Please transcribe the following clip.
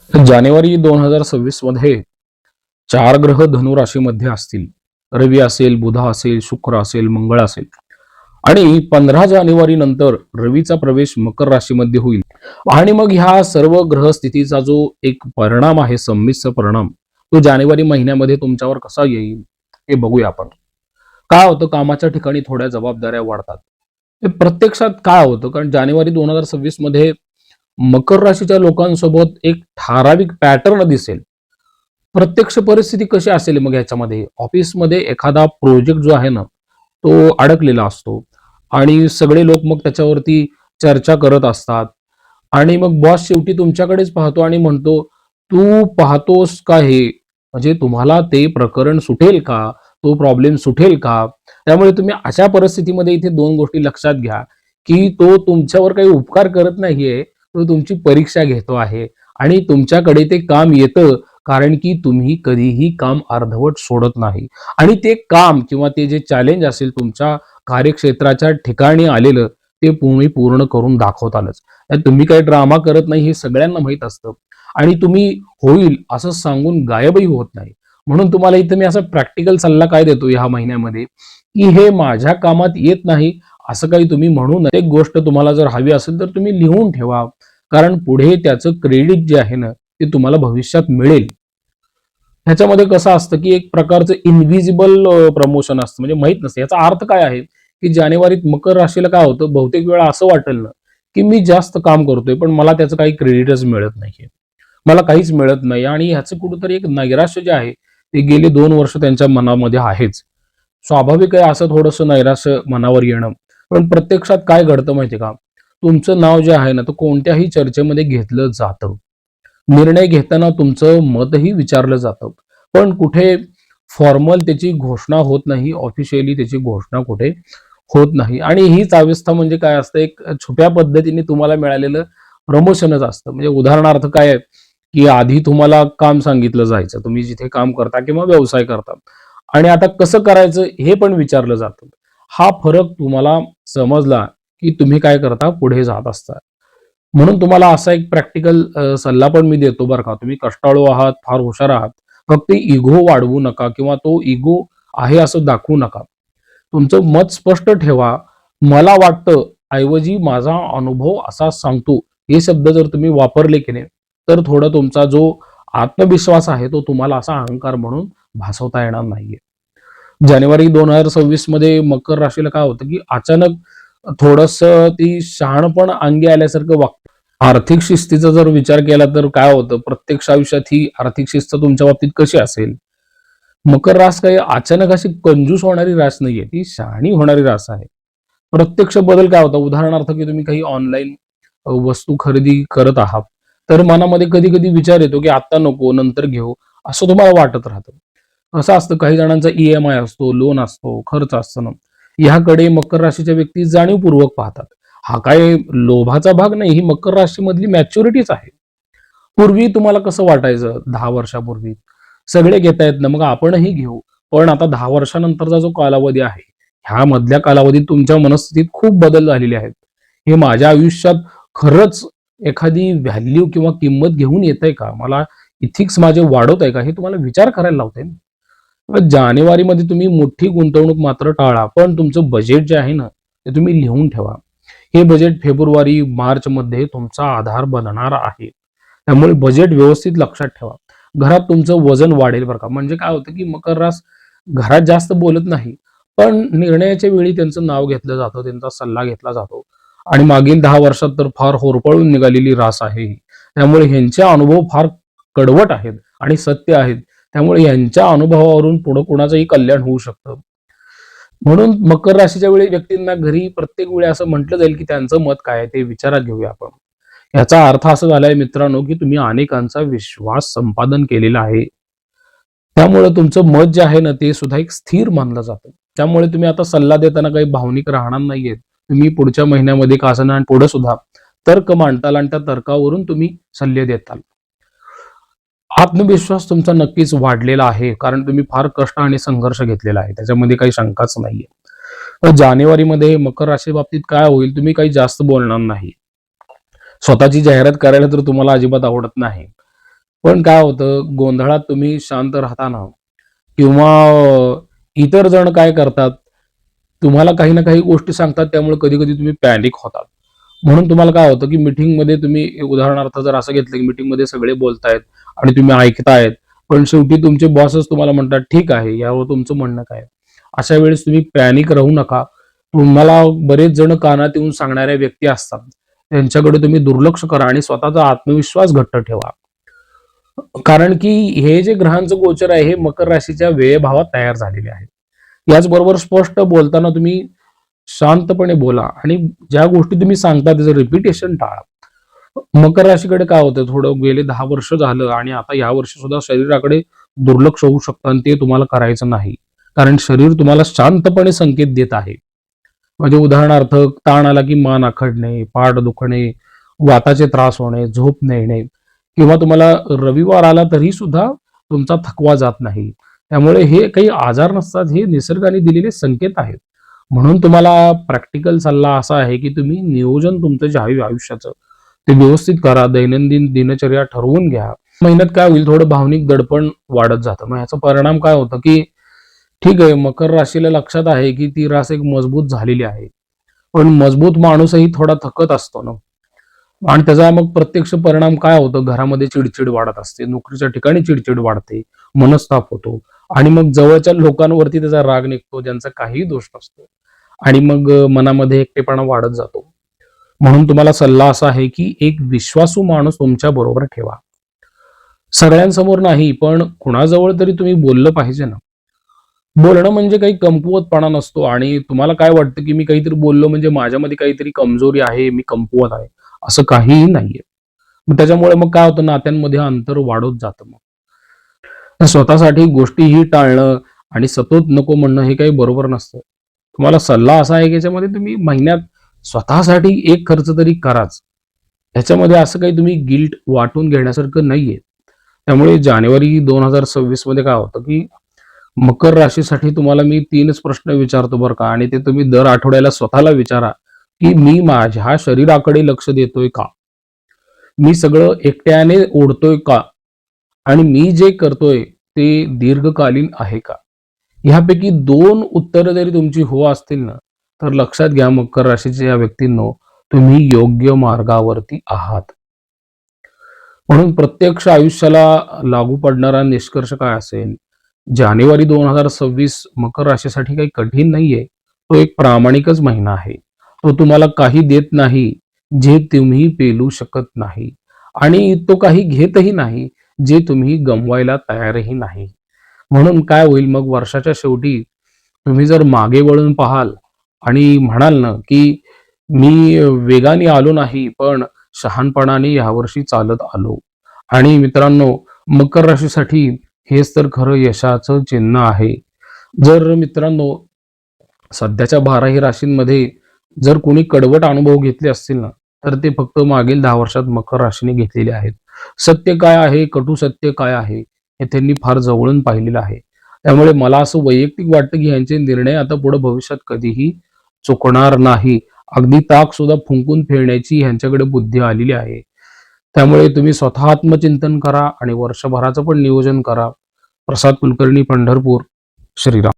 जानेवारी 2026 मध्ये चार ग्रह धनु राशीमध्ये असतील. रवी असेल, बुध असेल, शुक्र असेल, मंगळ असेल आणि 15 जानेवारी नंतर रवीचा प्रवेश मकर राशीमध्ये होईल. आणि मग ह्या सर्व ग्रह स्थितीचा जो एक परिणाम आहे, संमिश्र परिणाम, तो जानेवारी महिन्यामध्ये तुमच्यावर कसा येईल हे बघूया आपण. काय होतं, कामाच्या ठिकाणी थोड्या जबाबदाऱ्या वाढतात. हे प्रत्यक्षात काय होतं, कारण जानेवारी 2026 मध्ये मकर राशीच्या लोकांसोबत एक ठराविक पॅटर्न दिसेल. प्रत्यक्ष परिस्थिती कशी असेल मग ह्याच्यामध्ये? ऑफिसमध्ये एखादा प्रोजेक्ट जो आहे ना, तो अडकलेला असतो आणि सगळे लोक मग त्याच्यावरती चर्चा करत असतात आणि मग बॉस शेवटी तुमच्याकडेच पाहतो आणि म्हणतो, "तू पाहतोस का हे? म्हणजे तुम्हाला ते प्रकरण सुटेल का? तो प्रॉब्लेम सुटेल का?" त्यामुळे तुम्ही अशा परिस्थितीमध्ये इथे 2 गोष्टी लक्षात घ्या, की तो तुमच्यावर काही उपकार करत नाहीये, तो तुमची परीक्षा घेतो आहे आणि तुमच्याकडे ते काम येतं कारण की तुम्ही कधीही काम अर्धवट सोडत नाही आणि ते काम किंवा ते जे चॅलेंज असेल तुमच्या कार्यक्षेत्राच्या ठिकाणी आलेलं, ते तुम्ही पूर्ण करून दाखवतालच. तुम्ही काही ड्रामा करत नाही हे सगळ्यांना माहीत असतं आणि तुम्ही होईल असं सांगून गायबही होत नाही. म्हणून तुम्हाला इथं मी असा प्रॅक्टिकल सल्ला काय देतो ह्या महिन्यामध्ये, की हे माझ्या कामात येत नाही असं काही तुम्ही म्हणू नये. एक गोष्ट तुम्हाला जर हवी असेल तर तुम्ही लिहून ठेवा. कारण पुढे त्याचं क्रेडिट जे आहे ना, ते तुम्हाला भविष्यात मिळेल. ह्याच्यामध्ये कसं असतं, की एक प्रकारचं इन्व्हिजिबल प्रमोशन असतं. म्हणजे माहीत नसतं. याचा अर्थ काय आहे, की जानेवारीत मकर राशीला काय होतं, बहुतेक वेळा असं वाटेल ना, की मी जास्त काम करतोय, पण मला त्याचं काही क्रेडिटच मिळत नाहीये. मला काहीच मिळत नाही आणि ह्याचं कुठेतरी एक नैराश्य जे आहे, ते गेली 2 वर्ष त्यांच्या मनामध्ये आहेच. स्वाभाविक आहे असं थोडंसं नैराश्य मनावर येणं. पण प्रत्यक्षात काय घडतं माहिती का? तुमचं नाव जे आहे ना, तर कोणत्याही चर्चेमध्ये घेतलं जातं. निर्णय घेताना तुमचं मतही विचारलं जातं. पण कुठे फॉर्मल त्याची घोषणा होत नाही, ऑफिशियली त्याची घोषणा कुठे होत नाही आणि हीच अवस्था म्हणजे काय असतं, एक छुप्या पद्धतीने तुम्हाला मिळालेलं प्रमोशनच असतं. म्हणजे उदाहरणार्थ काय आहे, की आधी तुम्हाला काम सांगितलं जायचं. तुम्ही जिथे काम करता किंवा व्यवसाय करता आणि आता कसं करायचं हे पण विचारलं जातं. हा फरक तुम्हाला समजला, की तुम्ही काय करता, पुढे जात असता. म्हणून तुम्हाला असा एक प्रॅक्टिकल सल्ला पण मी देतो बरं का. तुम्ही कष्टाळू आहात, फार हुशार आहात. फक्त इगो वाढवू नका किंवा तो इगो आहे असं दाखवू नका. तुमचं मत स्पष्ट ठेवा. मला वाटतं ऐवजी माझा अनुभव असा सांगतो, हे शब्द जर तुम्ही वापरले की नाही, तर थोडा तुमचा जो आत्मविश्वास आहे, तो तुम्हाला असा अहंकार म्हणून भासवता येणार नाहीये. जानेवारी 2026 मध्ये मकर राशीला काय होतं, की अचानक थोडंसं ती शहाणपण अंगी आल्यासारखं वागतं. आर्थिक शिस्तीचा जर विचार केला तर काय होतं, प्रत्यक्ष आयुष्यात ही आर्थिक शिस्त तुमच्या बाबतीत कशी असेल? मकर रास काही अचानक अशी कंजूस होणारी रास नाहीये, ती शहाणी होणारी रास आहे. प्रत्यक्ष बदल काय होता, उदाहरणार्थ की तुम्ही काही ऑनलाईन वस्तू खरेदी करत आहात, तर मनामध्ये कधी-कधी विचार येतो, की आता नको, नंतर घेऊ, असं तुम्हाला वाटत राहतं. असं असतं काही जणांचा ई-एम-आय असतो, लोन असतो, खर्च असतो ना, ह्याकडे मकर राशीच्या व्यक्ती जाणीवपूर्वक पाहतात. हा काय लोभाचा भाग नाही, ही मकर राशीमधली मॅच्युरिटीच आहे. पूर्वी तुम्हाला कसं वाटायचं 10 वर्षापूर्वी? सगळे घेतायत ना, मग आपणही घेऊ. पण आता 10 वर्षानंतरचा जो कालावधी आहे, ह्या मधल्या कालावधीत तुमच्या मनस्थितीत खूप बदल झालेले आहेत. हे माझ्या आयुष्यात खरंच एखादी व्हॅल्यू किंवा किंमत घेऊन येतंय का? मला इथिक्स माझे वाढवतंय का? हे तुम्हाला विचार करायला लावतंय ना. मग जानेवारीमध्ये तुम्ही मोठी गुंतवणूक मात्र टाळा. पण तुमचं बजेट जे आहे ना, ते तुम्ही लिहून ठेवा. हे बजेट फेब्रुवारी, मार्चमध्ये तुमचा आधार बनणार आहे. त्यामुळे बजेट व्यवस्थित लक्षात ठेवा. घरात तुमचं वजन वाढेल बरं का. म्हणजे काय होतं, की मकर रास घरात जास्त बोलत नाही. पण निर्णयाच्या वेळी त्यांचं नाव घेतलं जातं, त्यांचा सल्ला घेतला जातो आणि मागील 10 वर्षात तर फार होरपळून निघालेली रास आहे ही. त्यामुळे ह्यांचे अनुभव फार कडवट आहेत आणि सत्य आहेत. त्यामुळे यांच्या अनुभवावरून पुढे कुणाचंही कल्याण होऊ शकतं. म्हणून मकर राशीच्या वेळी व्यक्तींना घरी प्रत्येक वेळी असं म्हटलं जाईल, की त्यांचं मत काय आहे ते विचारात घेऊया आपण. याचा अर्थ असा झालाय मित्रांनो, की तुम्ही अनेकांचा विश्वास संपादन केलेला आहे. त्यामुळे तुमचं मत जे आहे ना, ते सुद्धा एक स्थिर मानलं जातं. त्यामुळे तुम्ही आता सल्ला देताना काही भावनिक राहणार नाहीयेत. तुम्ही पुढच्या महिन्यामध्ये का असेना आणि पुढे सुद्धा तर्क मांडताल आणि त्या तर्कावरून तुम्ही सल्ले देताल. आत्मविश्वास तुमचा नक्कीच वाढलेला आहे. कारण तुम्ही फार कष्ट आणि संघर्ष घेतलेला आहे. त्याच्यामध्ये काही शंकाच नाहीये. जानेवारीमध्ये मकर राशी बाबतीत काय होईल, तुम्ही काही जास्त बोलणार नाही. स्वतःची जाहिरात करायला तर तुम्हाला अजिबात आवडत नाही. पण काय होतं, गोंधळात तुम्ही शांत राहताना किंवा इतर जण काय करतात, तुम्हाला काही ना काही गोष्टी सांगतात, त्यामुळे कधी-कधी तुम्ही पॅनिक होतात. म्हणून तुम्हाला काय होतं, की मीटिंगमध्ये तुम्ही उदाहरणार्थ जर असं घेतलं, की मीटिंगमध्ये सगळे बोलतायत आणि तुम्ही ऐकतायत, पण शेवटी तुमचे बॉसच तुम्हाला म्हणतात, "ठीक आहे, यावर तुमचं म्हणणं काय?" अशा वेळेस तुम्ही पॅनिक राहू नका. तुम्हाला बरेच जण कानात येऊन सांगणाऱ्या व्यक्ती असतात. त्यांच्याकडे तुम्ही दुर्लक्ष करा आणि स्वतःचा आत्मविश्वास घट्ट ठेवा. कारण की हे जे ग्रहांचं गोचर आहे, हे मकर राशीच्या व्ययभावात तयार झालेले आहे. याचबरोबर स्पष्ट बोलताना तुम्ही शांतपणे बोला आणि ज्या गोष्टी तुम्ही सांगता त्याचं रिपिटेशन टाळा. मकर राशीकडे काय होतं, थोडं गेले 10 वर्ष झालं आणि आता या वर्षी सुद्धा शरीराकडे दुर्लक्ष होऊ शकतं आणि ते तुम्हाला करायचं नाही. कारण शरीर तुम्हाला शांतपणे संकेत देत आहे. म्हणजे उदाहरणार्थ ताण आला की मान आखडणे, पाठ दुखणे, वाताचे त्रास होणे, झोप न येणे किंवा तुम्हाला रविवार आला तरी सुद्धा तुमचा थकवा जात नाही. त्यामुळे हे काही आजार नसतात, हे निसर्गाने दिलेले संकेत आहेत. म्हणून तुम्हाला प्रॅक्टिकल सल्ला असा आहे, की तुम्ही नियोजन तुमचं जे आहे आयुष्याचं, ते व्यवस्थित करा. दैनंदिन दिनचर्या ठरवून घ्या. महिन्यात काय होईल, थोडं भावनिक दडपण वाढत जातं. मग ह्याचा परिणाम काय होतं, की ठीक आहे, मकर राशीला लक्षात आहे, की ती रास एक मजबूत झालेली आहे. पण मजबूत माणूसही थोडा थकत असतो ना आणि त्याचा मग प्रत्यक्ष परिणाम काय होतो, घरामध्ये चिडचिड वाढत असते, नोकरीच्या ठिकाणी चिडचिड वाढते, मनस्ताप होतो आणि मग जवळच्या लोकांवरती त्याचा राग निघतो, ज्यांचा काहीही दोष नसतो आणि मग मनामध्ये एकटेपणा वाढत जातो. म्हणून तुम्हाला सल्ला असा आहे, की एक विश्वासू माणूस तुमच्या बरोबर ठेवा. सगळ्यांसमोर नाही, पण कुणाजवळ तरी तुम्ही बोललं पाहिजे ना. बोलणं म्हणजे काही कमकुवतपणा नसतो आणि तुम्हाला काय वाटतं, की मी काहीतरी बोललो म्हणजे माझ्यामध्ये काहीतरी कमजोरी आहे, मी कमकुवत आहे. असं काहीही नाहीये. मग त्याच्यामुळे मग काय होतं, नात्यांमध्ये अंतर वाढत जातं मग. तर स्वतःसाठी गोष्टीही टाळणं आणि सतत नको म्हणणं हे काही बरोबर नसतं. तुम्हाला सल्ला असा आहे, की याच्यामध्ये तुम्ही महिन्यात स्वतःसाठी एक खर्च तरी कराच. ह्याच्यामध्ये असं काही तुम्ही गिल्ट वाटून घेण्यासारखं नाहीये. त्यामुळे जानेवारी 2026 मध्ये काय होतं, की मकर राशीसाठी तुम्हाला मी 3च प्रश्न विचारतो बरं का आणि ते तुम्ही दर आठवड्याला स्वतःला विचारा, की मी माझ्या शरीराकडे लक्ष देतोय का? मी सगळं एकट्याने ओढतोय का? आणि मी जे करतोय ते दीर्घकालीन आहे का? ह्यापैकी 2 उत्तरं जरी तुमची हो असतील ना, तर लक्षात घ्या मकर राशीच्या या व्यक्तींनो, तुम्ही योग्य मार्गावरती आहात. म्हणून प्रत्यक्ष आयुष्याला लागू पडणारा निष्कर्ष काय असेल? जानेवारी 2026 मकर राशीसाठी काही कठीण नाहीये. तो एक प्रामाणिकच महिना आहे. तो तुम्हाला काही देत नाही, जे तुम्ही पेलू शकत नाही आणि तो काही घेतही नाही, जे तुम्ही गमवायला तयारही नाही. म्हणून काय होईल मग वर्षाच्या शेवटी तुम्ही जर मागे वळून पाहाल आणि म्हणाल ना, की मी वेगाने आलो नाही, पण शहाणपणाने यावर्षी चालत आलो. आणि मित्रांनो, मकर राशीसाठी हेच तर खरं यशाचं चिन्ह आहे. जर मित्रांनो सध्याच्या 12ही राशींमध्ये जर कोणी कडवट अनुभव घेतले असतील ना, तर ते फक्त मागील 10 वर्षात मकर राशीने घेतलेले आहेत. सत्य काय आहे, कटू सत्य काय आहे, हे त्यांनी फार जवळून पाहिलेलं आहे. त्यामुळे मला असं वैयक्तिक वाटतं, की ह्यांचे निर्णय आता पुढे भविष्यात कधीही चुकणार नाही. अगदी ताक सुद्धा फुंकून फेडण्याची ह्यांच्याकडे बुद्धी आलेली आहे. त्यामुळे तुम्ही स्वतः आत्मचिंतन करा आणि वर्षभराचं पण नियोजन करा. प्रसाद कुलकर्णी, पंढरपूर. श्रीराम.